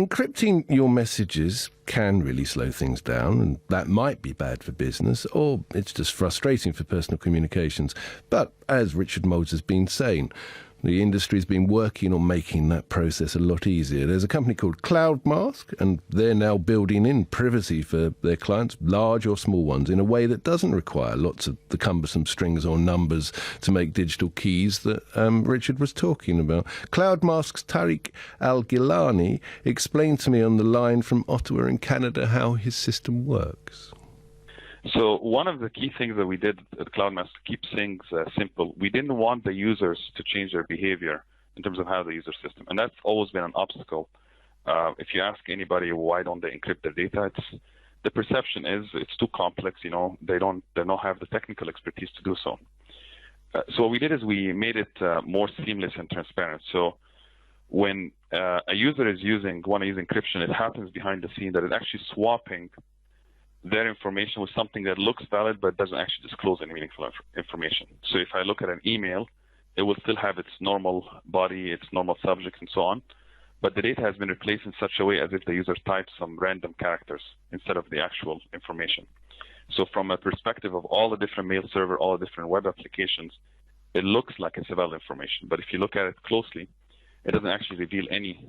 encrypting your messages can really slow things down, and that might be bad for business, or it's just frustrating for personal communications. But as Richard Moulds has been saying, the industry's been working on making that process a lot easier. There's a company called CloudMask, and they're now building in privacy for their clients, large or small ones, in a way that doesn't require lots of the cumbersome strings or numbers to make digital keys that Richard was talking about. CloudMask's Tarek El-Gillani explained to me on the line from Ottawa in Canada how his system works. So one of the key things that we did at CloudMask to keep things simple, we didn't want the users to change their behavior in terms of how they use their system. And that's always been an obstacle. If you ask anybody why don't they encrypt their data, the perception is it's too complex, they don't have the technical expertise to do so. So what we did is we made it more seamless and transparent. So when a user want to use encryption, it happens behind the scene that it's actually swapping their information with something that looks valid but doesn't actually disclose any meaningful information. So if I look at an email, it will still have its normal body, its normal subject, and so on, but the data has been replaced in such a way as if the user typed some random characters instead of the actual information. So from a perspective of all the different mail server, all the different web applications, it looks like it's valid information, but if you look at it closely, it doesn't actually reveal any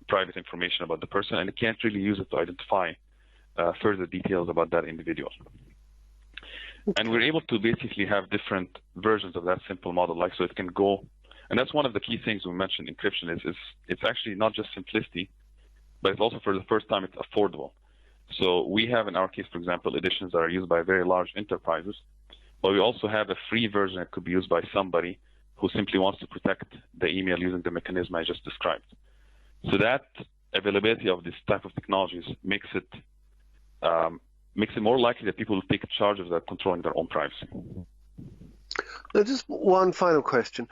private information about the person, and it can't really use it to identify further details about that individual. And we're able to basically have different versions of that simple model, so it can go, and that's one of the key things we mentioned encryption is it's actually not just simplicity, but it's also for the first time it's affordable. So we have in our case, for example, editions that are used by very large enterprises, but we also have a free version that could be used by somebody who simply wants to protect the email using the mechanism I just described. So that availability of this type of technologies makes it more likely that people will take charge of that, controlling their own privacy. Now, just one final question.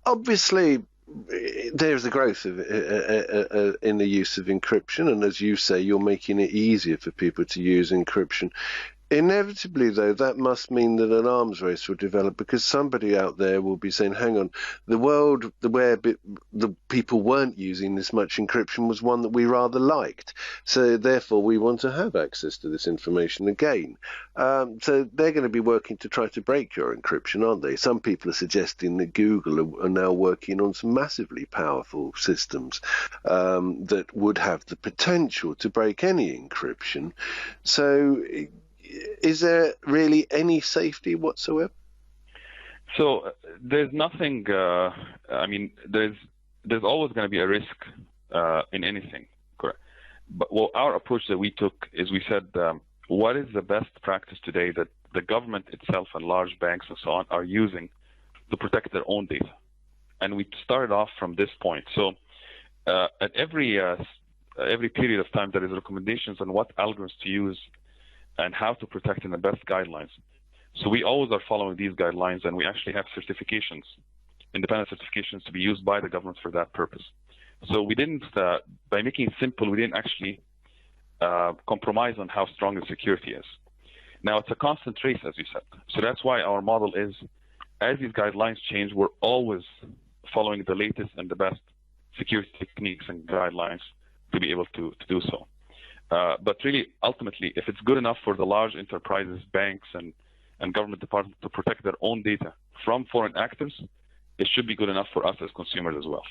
Obviously, there's a growth in the use of encryption, and as you say, you're making it easier for people to use encryption. Inevitably, though, that must mean that an arms race will develop, because somebody out there will be saying, hang on, the world where the people weren't using this much encryption was one that we rather liked. So therefore, we want to have access to this information again. So they're going to be working to try to break your encryption, aren't they? Some people are suggesting that Google are now working on some massively powerful systems that would have the potential to break any encryption. So is there really any safety whatsoever? So there's nothing. There's always going to be a risk in anything, correct? But our approach that we took is we said, what is the best practice today that the government itself and large banks and so on are using to protect their own data? And we started off from this point. So at every period of time, there is recommendations on what algorithms to use and how to protect in the best guidelines. So we always are following these guidelines, and we actually have certifications, independent certifications to be used by the government for that purpose. So we didn't, by making it simple, we didn't actually compromise on how strong the security is. Now, it's a constant race, as you said. So that's why our model is, as these guidelines change, we're always following the latest and the best security techniques and guidelines to be able to do so. But really, ultimately, if it's good enough for the large enterprises, banks, and government departments to protect their own data from foreign actors, it should be good enough for us as consumers as well.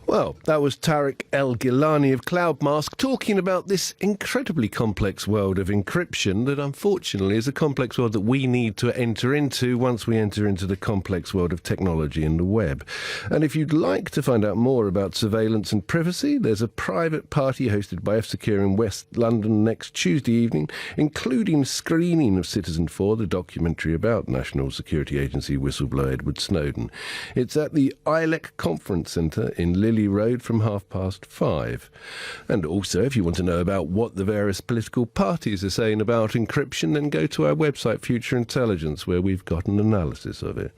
Well, that was Tarek El-Gillani of CloudMask talking about this incredibly complex world of encryption that unfortunately is a complex world that we need to enter into once we enter into the complex world of technology and the web. And if you'd like to find out more about surveillance and privacy, there's a private party hosted by F-Secure in West London next Tuesday evening, including screening of Citizen 4, the documentary about National Security Agency whistleblower Edward Snowden. It's at the ILEC Conference Centre in Lily Road from 5:30. And also, if you want to know about what the various political parties are saying about encryption, then go to our website, Future Intelligence, where we've got an analysis of it.